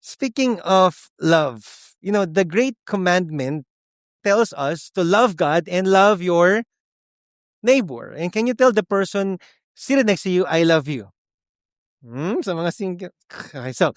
Speaking of love, the great commandment tells us to love God and love your neighbor. And can you tell the person sitting next to you, I love you? Sa mga single. Okay, so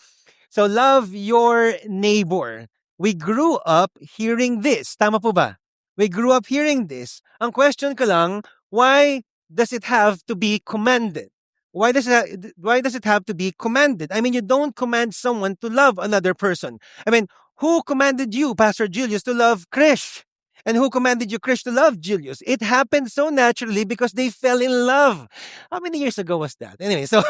love your neighbor. We grew up hearing this. Tama po ba? We grew up hearing this. Ang question ko lang, why does it have to be commanded? Why does it have to be commanded? I mean, you don't command someone to love another person. I mean, who commanded you, Pastor Julius, to love Krish? And who commanded you, Krish, to love Julius? It happened so naturally because they fell in love. How many years ago was that? Anyway, so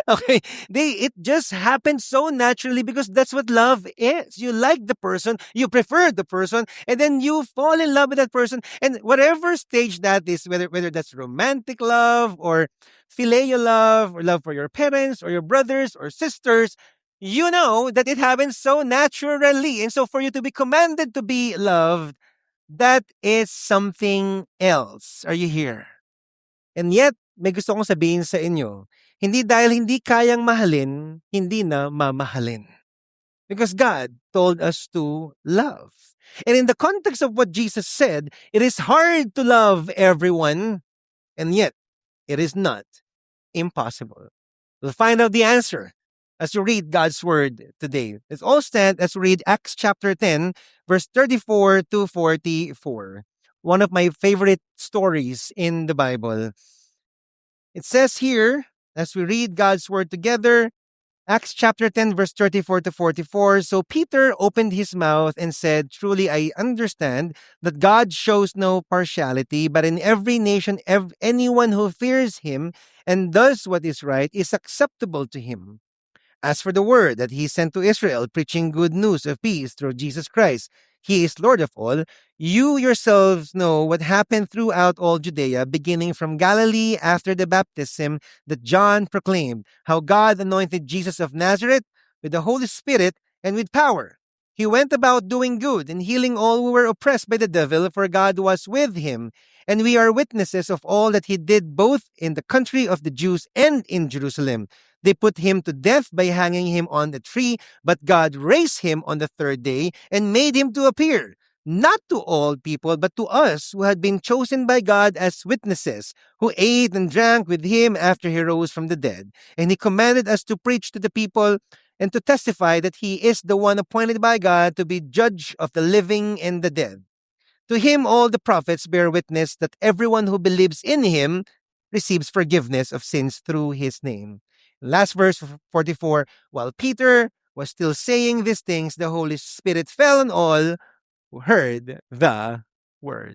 okay, it just happened so naturally because that's what love is. You like the person, you prefer the person, and then you fall in love with that person. And whatever stage that is, whether that's romantic love or filial love or love for your parents or your brothers or sisters, you know that it happens so naturally. And so for you to be commanded to be loved, that is something else. Are you here? And yet, may gusto kong sabihin sa inyo, hindi dahil hindi kayang mahalin, hindi na mamahalin. Because God told us to love. And in the context of what Jesus said, it is hard to love everyone, and yet it is not impossible. We'll find out the answer as you read God's word today. Let's all stand as we read Acts chapter 10, verse 34 to 44. One of my favorite stories in the Bible. It says here, as we read God's word together, Acts chapter 10, verse 34 to 44. So Peter opened his mouth and said, Truly I understand that God shows no partiality, but in every nation, anyone who fears him and does what is right is acceptable to him. As for the word that he sent to Israel, preaching good news of peace through Jesus Christ, he is Lord of all. You yourselves know what happened throughout all Judea, beginning from Galilee after the baptism that John proclaimed, how God anointed Jesus of Nazareth with the Holy Spirit and with power. He went about doing good and healing all who were oppressed by the devil, for God was with him. And we are witnesses of all that he did both in the country of the Jews and in Jerusalem. They put him to death by hanging him on the tree, but God raised him on the third day and made him to appear, not to all people, but to us who had been chosen by God as witnesses, who ate and drank with him after he rose from the dead. And he commanded us to preach to the people and to testify that he is the one appointed by God to be judge of the living and the dead. To him all the prophets bear witness that everyone who believes in him receives forgiveness of sins through his name. Last verse 44, while Peter was still saying these things, the Holy Spirit fell on all who heard the word.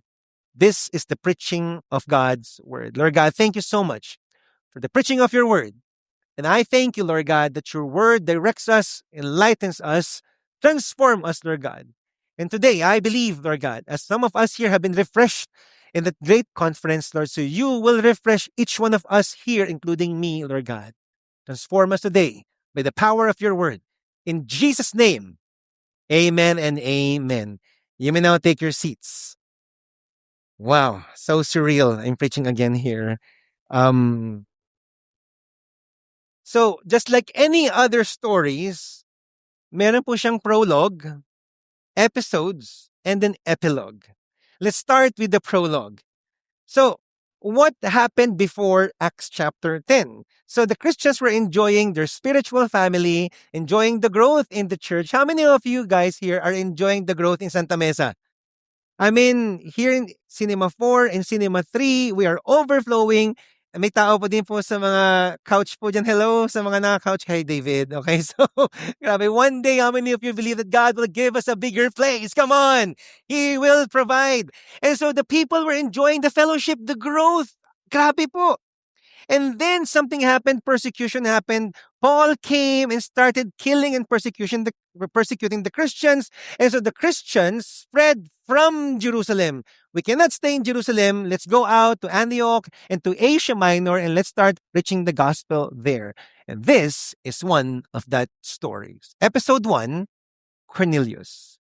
This is the preaching of God's word. Lord God, thank you so much for the preaching of your word. And I thank you, Lord God, that your word directs us, enlightens us, transforms us, Lord God. And today, I believe, Lord God, as some of us here have been refreshed in that great conference, Lord, so you will refresh each one of us here, including me, Lord God. Transform us today by the power of your word. In Jesus' name, amen and amen. You may now take your seats. Wow, so surreal. I'm preaching again here. So, just like any other stories, meron po siyang prologue, episodes, and an epilogue. Let's start with the prologue. So, what happened before Acts chapter 10? So, the Christians were enjoying their spiritual family, enjoying the growth in the church. How many of you guys here are enjoying the growth in Santa Mesa? I mean, here in Cinema 4 and Cinema 3, we are overflowing. May tao po din po sa mga couch po dyan. Hello sa mga naka-couch. Hey, David. Okay, so, grabe. One day, how many of you believe that God will give us a bigger place? Come on. He will provide. And so the people were enjoying the fellowship, the growth. Grabe po. And then something happened, persecution happened. Paul came and started killing and persecuting the Christians. And so the Christians spread from Jerusalem. We cannot stay in Jerusalem. Let's go out to Antioch and to Asia Minor and let's start preaching the gospel there. And this is one of that stories. Episode 1, Cornelius.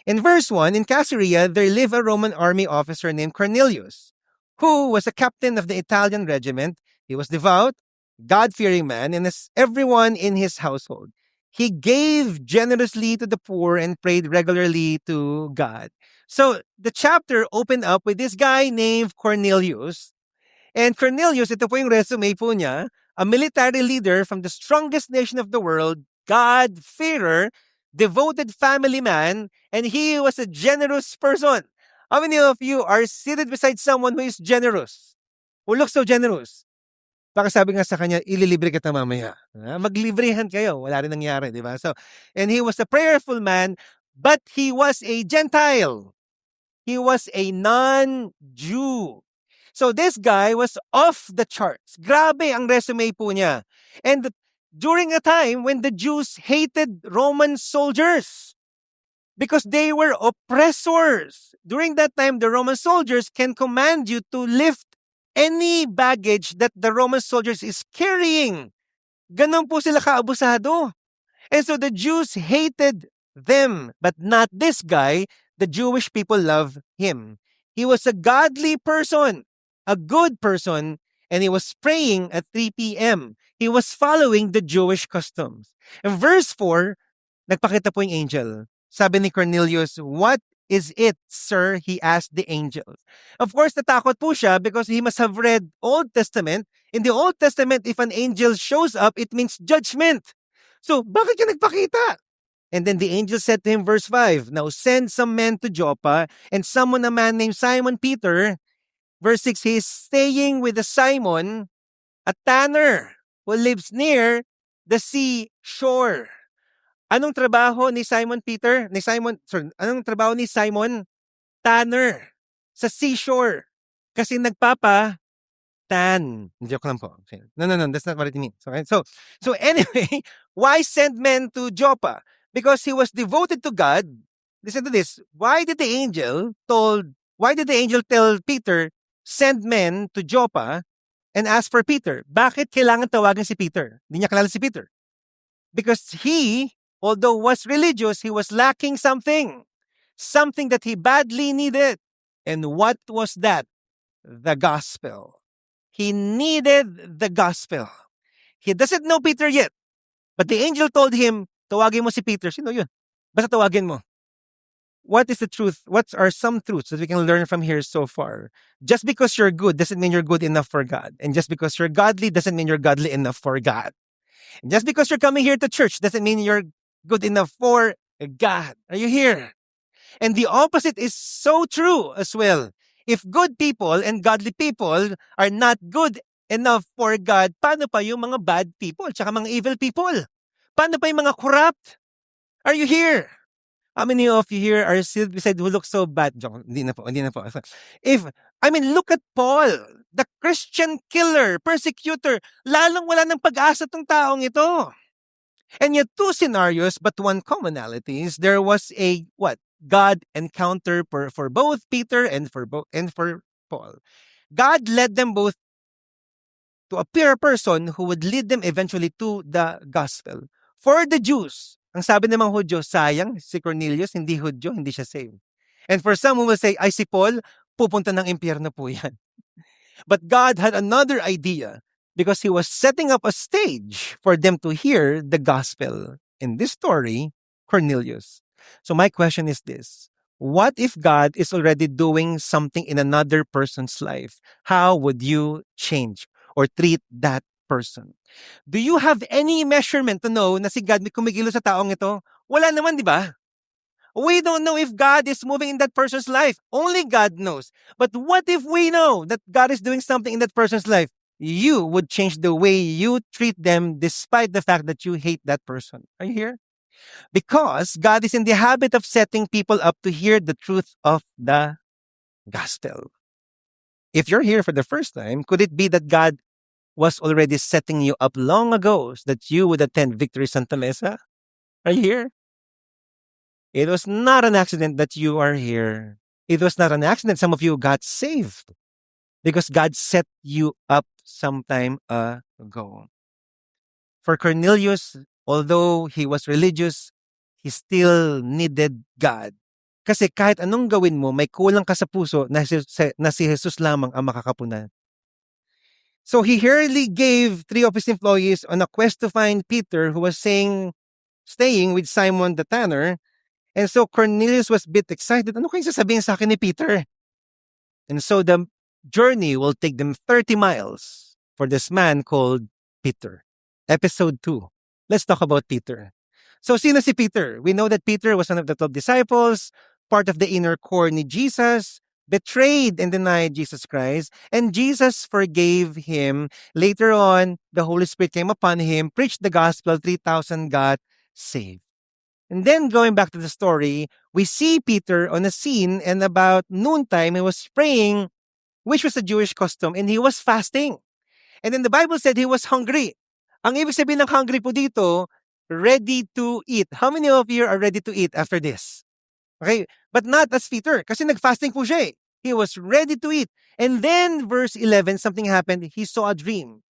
In verse 1, in Caesarea, there lived a Roman army officer named Cornelius, who was a captain of the Italian regiment. He was devout, God-fearing man, and as everyone in his household. He gave generously to the poor and prayed regularly to God. So the chapter opened up with this guy named Cornelius. And Cornelius, ito po yung resume po niya, a military leader from the strongest nation of the world, God-fearer, devoted family man, and he was a generous person. How many of you are seated beside someone who is generous? Who looks so generous? Baka sabi nga sa kanya, ililibre kita mamaya. Maglibrehan kayo. Wala rin nangyari, di ba? So, and he was a prayerful man, but he was a Gentile. He was a non-Jew. So this guy was off the charts. Grabe ang resume po niya. And during a time when the Jews hated Roman soldiers because they were oppressors. During that time, the Roman soldiers can command you to lift any baggage that the Roman soldiers is carrying. Ganon po sila kaabusado. And so the Jews hated them, but not this guy. The Jewish people love him. He was a godly person, a good person, and he was praying at 3 p.m. He was following the Jewish customs. In verse 4, nagpakita po yung angel. Sabi ni Cornelius, "What is it, sir?" he asked the angel. Of course, natakot po siya because he must have read Old Testament. In the Old Testament, if an angel shows up, it means judgment. So, bakit ka nagpakita? And then the angel said to him, verse 5, "Now send some men to Joppa and summon a man named Simon Peter." Verse 6, he is staying with the Simon, a tanner who lives near the seashore. Anong trabaho ni Simon Peter? Anong trabaho ni Simon? Tanner. Sa seashore. Kasi nagpapa tan. Joke lang po. No, that's not what it means. Okay? So anyway, why send men to Joppa? Because he was devoted to God. Listen to this. Why did the angel tell Peter, send men to Joppa and ask for Peter? Bakit kailangan tawagan si Peter? Hindi niya kilala si Peter. Because he, although was religious, he was lacking something that he badly needed. And what was that? The gospel. He needed the gospel. He doesn't know Peter yet. But the angel told him, tawagin mo si Peter. Sino yun? Basta tawagin mo. What is the truth? What are some truths that we can learn from here so far? Just because you're good doesn't mean you're good enough for God. And just because you're godly doesn't mean you're godly enough for God. And just because you're coming here to church doesn't mean you're good enough for God. Are you here? And the opposite is so true as well. If good people and godly people are not good enough for God, paano pa yung mga bad people tsaka mga evil people? Paano pa yung mga corrupt? Are you here? How many of you here are still beside who look so bad? Hindi na po. Look at Paul, the Christian killer, persecutor. Lalong wala ng pag-asa tong taong ito. And yet, two scenarios, but one commonality is there was a God encounter for both Peter and for Paul. God led them both to appear a person who would lead them eventually to the gospel. For the Jews, ang sabi ng mga Hudyo, sayang, si Cornelius, hindi Hudyo, hindi siya saved. And for some who will say, ay si Paul, pupunta ng impyerno po yan. But God had another idea because he was setting up a stage for them to hear the gospel. In this story, Cornelius. So my question is this. What if God is already doing something in another person's life? How would you change or treat that person? Do you have any measurement to know na si God may kumigilo sa taong ito? Wala naman, di ba? We don't know if God is moving in that person's life. Only God knows. But what if we know that God is doing something in that person's life? You would change the way you treat them despite the fact that you hate that person. Are you here? Because God is in the habit of setting people up to hear the truth of the gospel. If you're here for the first time, could it be that God was already setting you up long ago so that you would attend Victory Santa Mesa? Are you here? It was not an accident that you are here. It was not an accident some of you got saved because God set you up some time ago. For Cornelius, although he was religious, he still needed God. Kasi kahit anong gawin mo, may kulang ka sa puso na si Jesus lamang ang makakapunan. So he hurriedly gave 3 of his employees on a quest to find Peter, who was saying staying with Simon the tanner. And so Cornelius was a bit excited. Ano kayong sasabihin sa akin ni Peter? And so the journey will take them 30 miles for this man called Peter. Episode 2. Let's talk about Peter. So sino si Peter? We know that Peter was one of the 12 disciples, part of the inner core ni Jesus, betrayed and denied Jesus Christ, and Jesus forgave him. Later on, the Holy Spirit came upon him, preached the gospel, 3,000 got saved. And then going back to the story, we see Peter on a scene, and about noontime, he was praying, which was a Jewish custom, and he was fasting. And then the Bible said he was hungry. Ang ibig sabihin ng hungry po dito, ready to eat. How many of you are ready to eat after this? Okay? But not as Peter, kasi nag-fasting po siya eh. He was ready to eat. And then, verse 11, something happened. He saw a dream.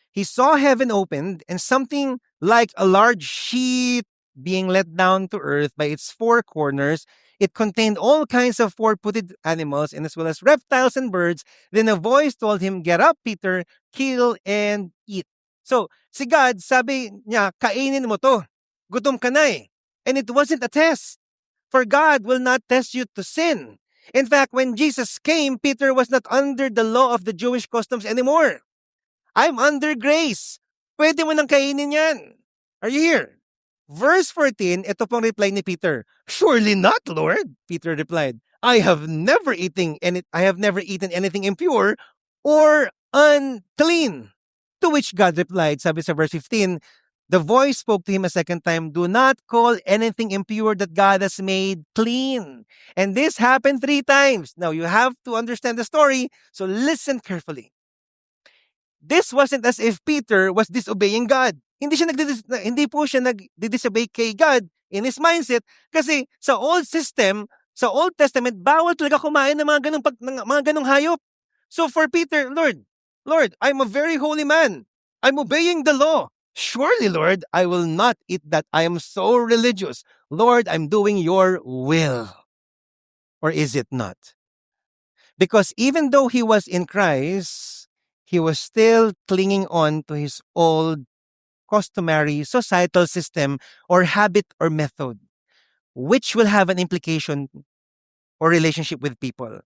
He saw heaven opened and something like a large sheet being let down to earth by its four corners. It contained all kinds of four-footed animals and as well as reptiles and birds. Then a voice told him, "Get up, Peter, kill and eat." So, si God, sabi niya, kainin mo to. Gutom ka na eh. And it wasn't a test. For God will not test you to sin. In fact, when Jesus came, Peter was not under the law of the Jewish customs anymore. I'm under grace. Pwede mo nang kainin yan. Are you here? Verse 14, ito pong reply ni Peter. "Surely not, Lord," Peter replied. I have never eaten anything impure or unclean." To which God replied, sabi sa verse 15, the voice spoke to him a second time, "Do not call anything impure that God has made clean." And this happened 3 times. Now you have to understand the story, so listen carefully. This wasn't as if Peter was disobeying God. Hindi po siya nag-disobey kay God in his mindset kasi sa old system, sa Old Testament, bawal talaga kumain ng mga ganong hayop. So for Peter, Lord, I'm a very holy man. I'm obeying the law. Surely, Lord, I will not eat that. I am so religious. Lord, I'm doing your will. Or is it not? Because even though he was in Christ, he was still clinging on to his old customary societal system or habit or method, which will have an implication or relationship with people.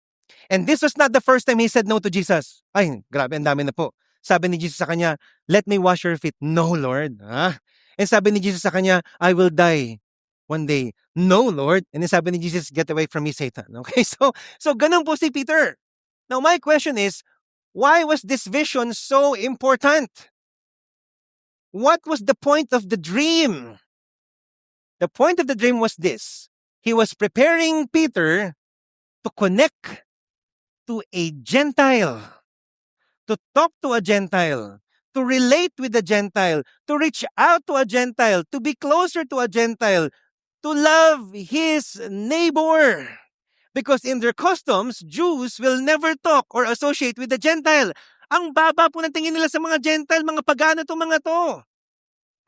And this was not the first time he said no to Jesus. Ay, grabe, ang dami na po. Sabi ni Jesus sa kanya, "Let me wash your feet." "No, Lord." And sabi ni Jesus sa kanya, "I will die one day." "No, Lord." And then sabi ni Jesus, "Get away from me, Satan." Okay, so ganun po si Peter. Now my question is, why was this vision so important? What was the point of the dream? The point of the dream was this. He was preparing Peter to connect to a Gentile, to talk to a Gentile, to relate with a Gentile, to reach out to a Gentile, to be closer to a Gentile, to love his neighbor. Because in their customs, Jews will never talk or associate with the Gentile. Ang baba po ng tingin nila sa mga Gentile, mga pagano to mga to.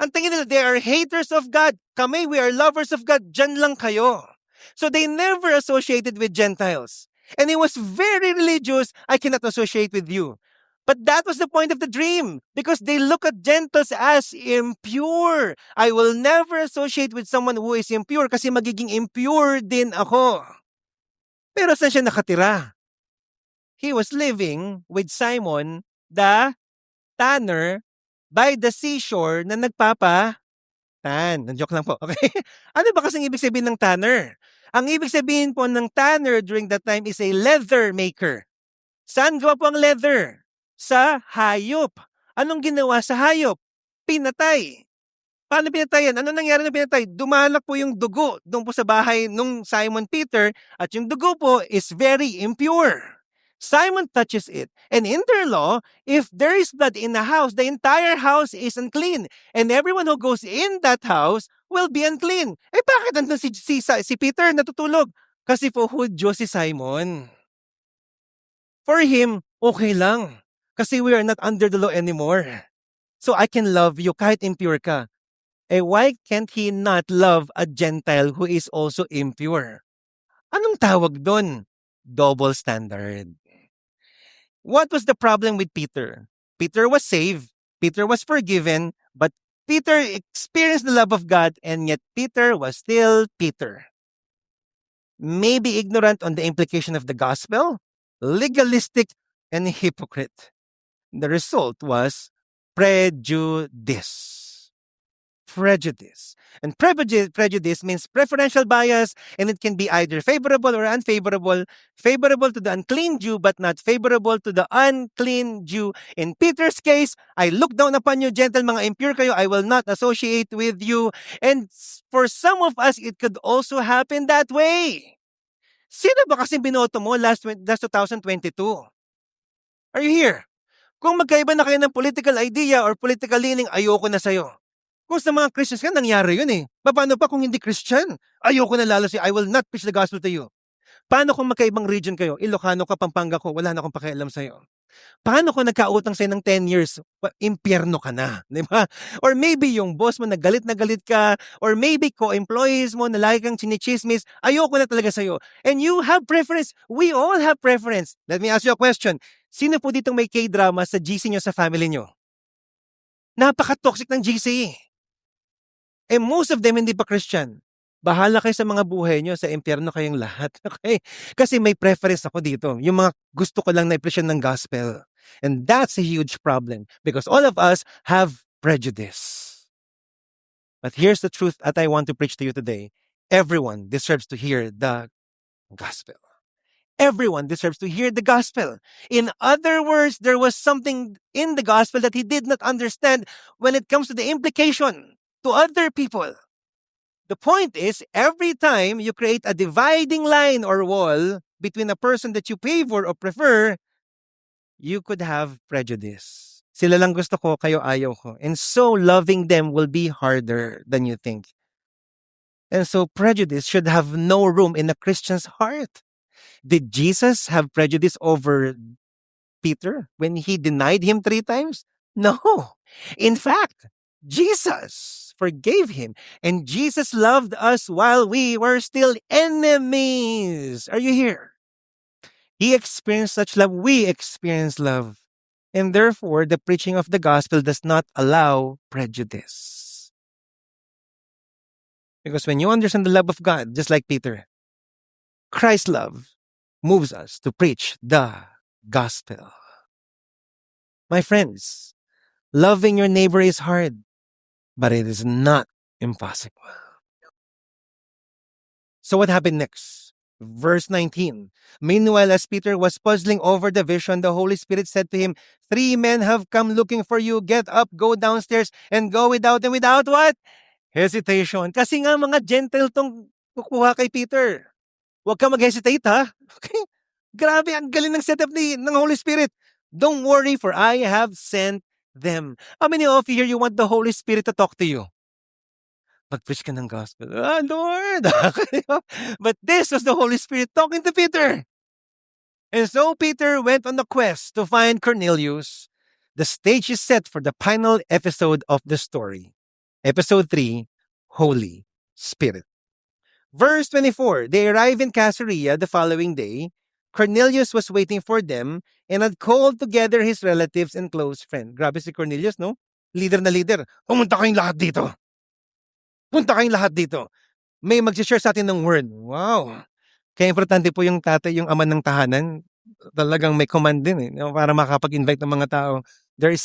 Ang tingin nila, they are haters of God. Kami, we are lovers of God. Diyan lang kayo. So they never associated with Gentiles. And he was very religious. I cannot associate with you. But that was the point of the dream. Because they look at Gentiles as impure. I will never associate with someone who is impure kasi magiging impure din ako. Pero saan siya nakatira? He was living with Simon the tanner by the seashore na nagpapa-tan. Joke lang po, okay? Ano ba kasing ibig sabihin ng tanner? Ang ibig sabihin po ng tanner during that time is a leather maker. Saan gawa po ang leather? Sa hayop. Anong ginawa sa hayop? Pinatay. Paano pinatayan? Ano nangyari na pinatay? Dumalak po yung dugo doon po sa bahay nung Simon Peter at yung dugo po is very impure. Simon touches it. And in their law, if there is blood in the house, the entire house is unclean. And everyone who goes in that house will be unclean. Eh bakit nandun si Peter natutulog? Kasi po Hudyo si Simon. For him, okay lang. Kasi we are not under the law anymore. So I can love you kahit impure ka. Eh why can't he not love a Gentile who is also impure? Anong tawag doon? Double standard. What was the problem with Peter? Peter was saved, Peter was forgiven, but Peter experienced the love of God, and yet Peter was still Peter. Maybe ignorant on the implication of the gospel, legalistic, and hypocrite. The result was prejudice. Prejudice. And prejudice means preferential bias, and it can be either favorable or unfavorable. Favorable to the unclean Jew, but not favorable to the unclean Jew. In Peter's case, I look down upon you, gentle, mga impure kayo, I will not associate with you. And for some of us, it could also happen that way. Sino ba kasi binoto mo last 2022? Are you here? Kung magkaiba na kayo ng political idea or political leaning, ayoko na sa'yo. Kung sa mga Christians ka, nangyari yun eh. Paano pa kung hindi Christian? Ayoko na lalo I will not preach the gospel to you. Paano kung magkaibang region kayo? Ilocano ka, Pampanga ko, wala na akong pakialam sa'yo. Paano kung nagkautang sa'yo ng 10 years? Impyerno ka na, di ba? Or maybe yung boss mo na galit ka, or maybe co-employees mo na lagi kang chinichismis, ayoko na talaga sa'yo. And you have preference. We all have preference. Let me ask you a question. Sino po ditong may K-drama sa GC nyo, sa family nyo? Napaka-toxic ng GC. And most of them hindi pa Christian. Bahala kayo sa mga buhay nyo, sa impyerno kayong lahat. Okay? Kasi may preference ako dito. Yung mga gusto ko lang na i-present ng gospel. And that's a huge problem because all of us have prejudice. But here's the truth that I want to preach to you today. Everyone deserves to hear the gospel. Everyone deserves to hear the gospel. In other words, there was something in the gospel that he did not understand when it comes to the implication to other people. The point is, every time you create a dividing line or wall between a person that you favor or prefer, you could have prejudice. Sila lang gusto ko, kayo ayaw ko. And so loving them will be harder than you think. And so prejudice should have no room in a Christian's heart. Did Jesus have prejudice over Peter when he denied him 3 times? No. In fact, Jesus forgave him, and Jesus loved us while we were still enemies. Are you here? He experienced such love. We experience love. And therefore, the preaching of the gospel does not allow prejudice. Because when you understand the love of God, just like Peter, Christ's love moves us to preach the gospel. My friends, loving your neighbor is hard, but it is not impossible. So what happened next? Verse 19. Meanwhile, as Peter was puzzling over the vision, the Holy Spirit said to him, 3 men have come looking for you. Get up, go downstairs, and go without them. Without what? Hesitation. Kasi nga mga gentle tong kukuha kay Peter. Huwag ka mag-hesitate, ha? Okay? Grabe, ang galing ng setup ng Holy Spirit. Don't worry, for I have sent them. How many of you here, you want the Holy Spirit to talk to you? Mag-preach ka ng gospel. Lord! But this was the Holy Spirit talking to Peter. And so Peter went on a quest to find Cornelius. The stage is set for the final episode of the story. Episode 3, Holy Spirit. Verse 24, they arrived in Caesarea the following day. Cornelius was waiting for them and had called together his relatives and close friends. Grabe si Cornelius, no? Leader na leader. Pumunta kayong lahat dito. Punta kayong lahat dito. May mag-share sa atin ng word. Wow. Kaya importante po yung tatay, yung ama ng tahanan. Talagang may command din para makapag-invite ng mga tao. There's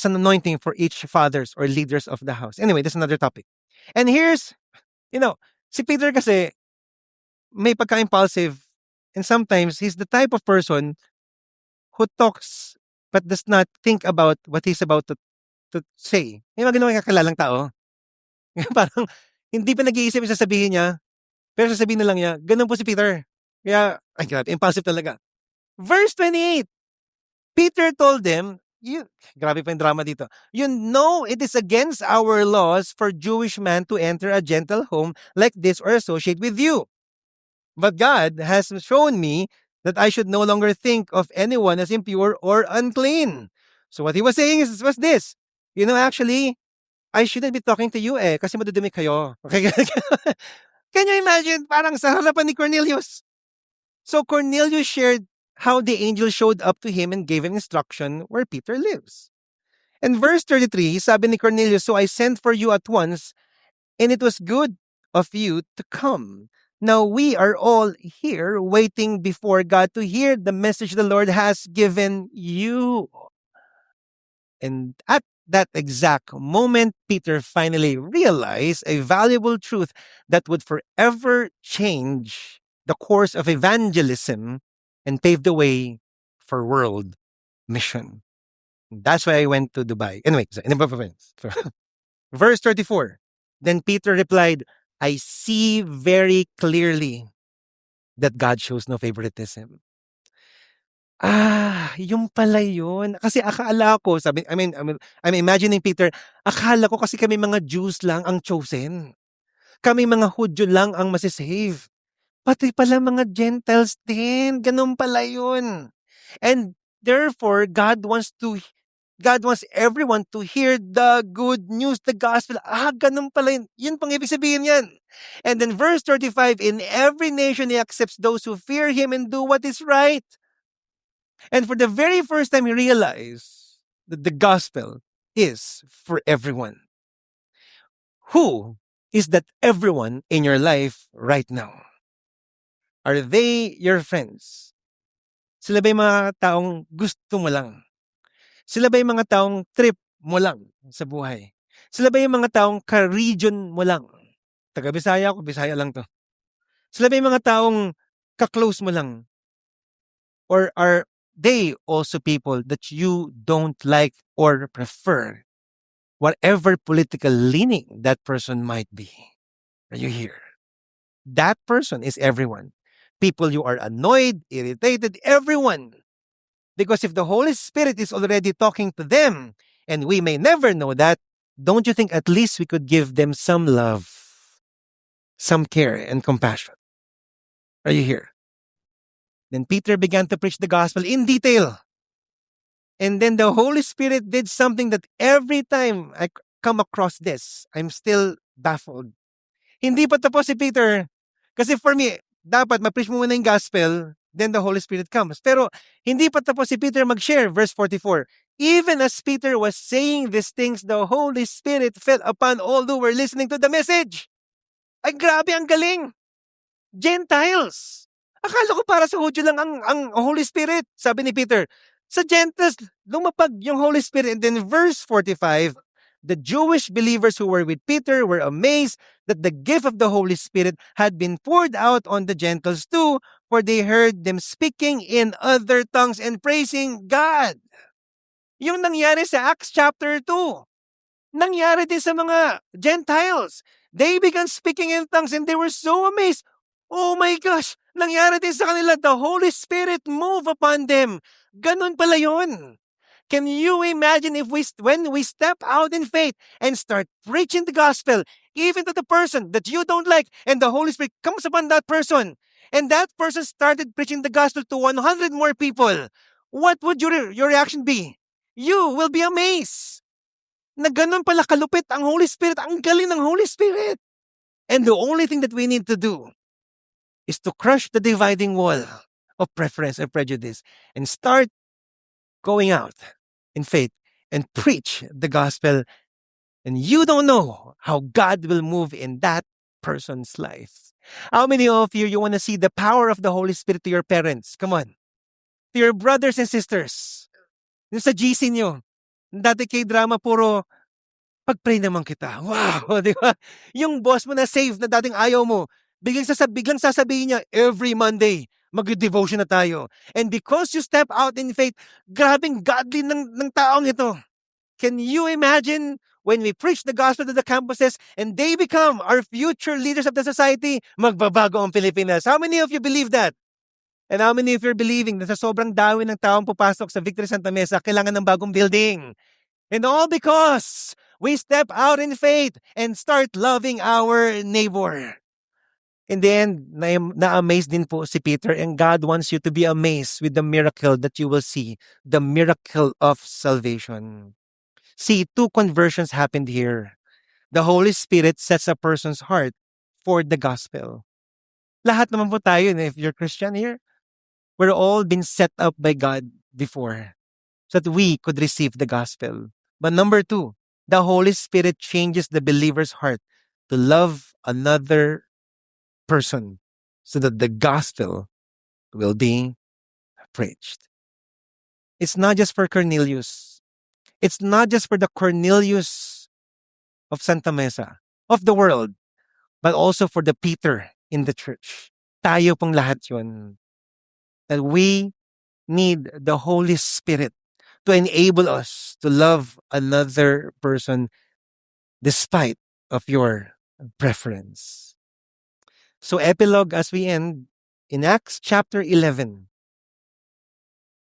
an anointing for each fathers or leaders of the house. Anyway, that's another topic. And here's, si Peter kasi, may pagka-impulsive, and sometimes he's the type of person who talks but does not think about what he's about to say. Yung mga ganun kakalalang tao. Parang hindi pa nag-iisip yung sasabihin niya, pero sasabihin na lang niya, ganun po si Peter. Kaya, ay grabe, impulsive talaga. Verse 28, Peter told them, grabe pa yung drama dito, you know it is against our laws for Jewish man to enter a Gentile home like this or associate with you. But God has shown me that I should no longer think of anyone as impure or unclean. So what he was saying was this, actually, I shouldn't be talking to you kasi madudumi kayo. Okay? Can you imagine? Parang sa harapan ni Cornelius. So Cornelius shared how the angel showed up to him and gave him instruction where Peter lives. And verse 33, sabi ni Cornelius, "So I sent for you at once, and it was good of you to come. Now we are all here waiting before God to hear the message the Lord has given you." And at that exact moment, Peter finally realized a valuable truth that would forever change the course of evangelism and pave the way for world mission. That's why I went to Dubai. Anyway, verse 34. Then Peter replied, "I see very clearly that God shows no favoritism." Yung pala yun. Kasi akala ko, sabi, I'm imagining Peter, akala ko kasi kami mga Jews lang ang chosen. Kami mga Hudyo lang ang masisave. Pati pala mga Gentiles din. Ganun pala yun. And therefore, God wants everyone to hear the good news, the gospel. Ganun pala yun. Yun pang ibig sabihin yan. And then verse 35, in every nation He accepts those who fear Him and do what is right. And for the very first time, he realized that the gospel is for everyone. Who is that everyone in your life right now? Are they your friends? Sila ba yung mga taong gusto mo lang? Sila ba yung mga taong trip mo lang sa buhay? Sila ba yung mga taong ka-region mo lang? Taga-Bisaya ako, Bisaya lang to. Sila ba yung mga taong ka-close mo lang? Or are they also people that you don't like or prefer? Whatever political leaning that person might be. Are you here? That person is everyone. People you are annoyed, irritated, everyone. Because if the Holy Spirit is already talking to them, and we may never know that, don't you think at least we could give them some love, some care and compassion? Are you here? Then Peter began to preach the gospel in detail. And then the Holy Spirit did something that every time I come across this, I'm still baffled. Hindi pa tapos si Peter. Kasi for me, dapat ma-preach mo muna yung gospel, then the Holy Spirit comes. Pero hindi pa tapos si Peter mag-share. Verse 44, even as Peter was saying these things, the Holy Spirit fell upon all who were listening to the message. Ay, grabe, ang galing! Gentiles! Akala ko para sa Hudyo lang ang Holy Spirit. Sabi ni Peter, sa Gentiles, lumapag yung Holy Spirit. And then verse 45, the Jewish believers who were with Peter were amazed that the gift of the Holy Spirit had been poured out on the Gentiles too, for they heard them speaking in other tongues and praising God. Yung nangyari sa Acts chapter 2, nangyari din sa mga Gentiles. They began speaking in tongues and they were so amazed. Oh my gosh! Nangyari din sa kanila. The Holy Spirit moved upon them. Ganun pala yun. Can you imagine if when we step out in faith and start preaching the gospel, even to the person that you don't like, and the Holy Spirit comes upon that person, and that person started preaching the gospel to 100 more people, what would your reaction be? You will be amazed. Na ganun pala kalupit ang Holy Spirit, ang galing ng Holy Spirit. And the only thing that we need to do is to crush the dividing wall of preference and prejudice and start going out in faith and preach the gospel. And you don't know how God will move in that person's life. How many of you want to see the power of the Holy Spirit to your parents? Come on. To your brothers and sisters. Yung sa GC nyo. Dati kay drama puro pag-pray naman kita. Wow, di ba? Yung boss mo na save na dating ayaw mo, biglang sasabihin niya, every Monday, mag-devotion na tayo. And because you step out in faith, grabing godly ng taong ito. Can you imagine when we preach the gospel to the campuses and they become our future leaders of the society, magbabago ang Pilipinas? How many of you believe that? And how many of you are believing na sa sobrang dami ng taong pupasok sa Victory Santa Mesa, kailangan ng bagong building? And all because we step out in faith and start loving our neighbor. In the end, na-amaze din po si Peter, and God wants you to be amazed with the miracle that you will see, the miracle of salvation. See, 2 conversions happened here. The Holy Spirit sets a person's heart for the gospel. Lahat naman po tayo, if you're Christian here, we're all been set up by God before so that we could receive the gospel. But number two, the Holy Spirit changes the believer's heart to love another person so that the gospel will be preached. It's not just for Cornelius. It's not just for the Cornelius of Santa Mesa, of the world, but also for the Peter in the church. Tayo pong lahat yun. That we need the Holy Spirit to enable us to love another person despite of your preference. So epilogue as we end, in Acts chapter 11,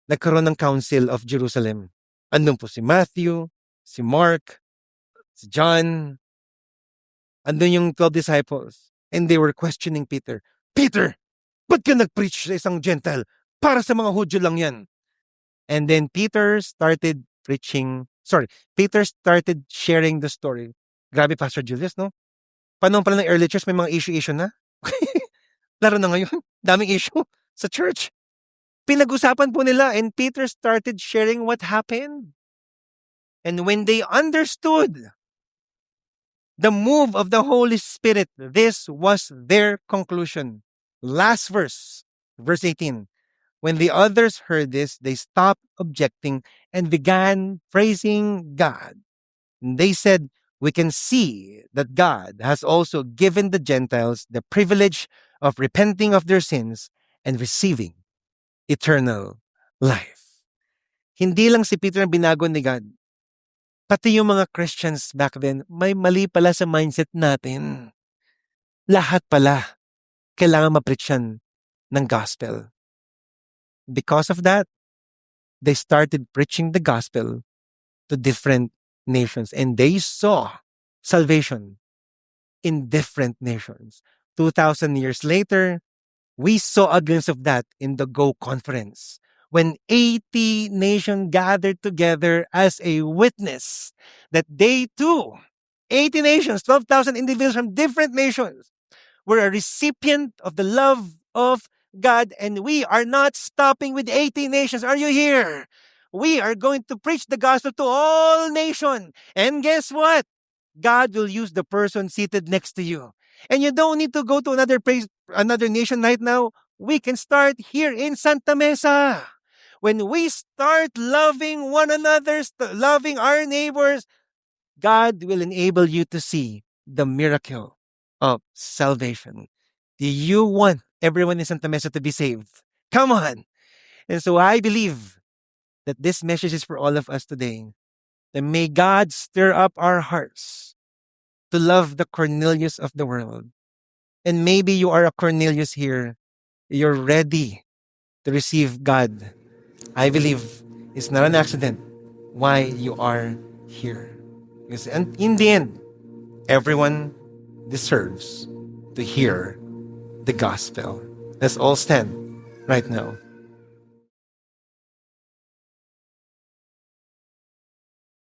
nagkaroon ng Council of Jerusalem. Andun po si Matthew, si Mark, si John, andun yung 12 disciples. And they were questioning Peter. Peter, ba't ka nag-preach sa isang Gentile? Para sa mga Hudyo lang yan. And then Peter started sharing the story. Grabe, Pastor Julius, no? Panahon pala ng early church, may mga issue na. Laro na ngayon, daming issue sa church. Pinag-usapan po nila and Peter started sharing what happened. And when they understood the move of the Holy Spirit, this was their conclusion. Last verse, verse 18. When the others heard this, they stopped objecting and began praising God. And they said, we can see that God has also given the Gentiles the privilege of repenting of their sins and receiving eternal life. Hindi lang si Peter ang binago ni God. Pati yung mga Christians back then, may mali pala sa mindset natin. Lahat pala kailangan ma-preachan ng gospel. Because of that, they started preaching the gospel to different nations and they saw salvation in different nations. 2,000 years later, we saw a glimpse of that in the Go Conference when 80 nations gathered together as a witness that they too, 80 nations, 12,000 individuals from different nations, were a recipient of the love of God, and we are not stopping with 80 nations. Are you here? We are going to preach the gospel to all nations. And guess what? God will use the person seated next to you. And you don't need to go to another nation right now. We can start here in Santa Mesa. When we start loving one another, loving our neighbors, God will enable you to see the miracle of salvation. Do you want everyone in Santa Mesa to be saved? Come on. And so I believe that this message is for all of us today. That may God stir up our hearts to love the Cornelius of the world. And maybe you are a Cornelius here. You're ready to receive God. I believe it's not an accident why you are here. Because in the end, everyone deserves to hear the gospel. Let's all stand right now.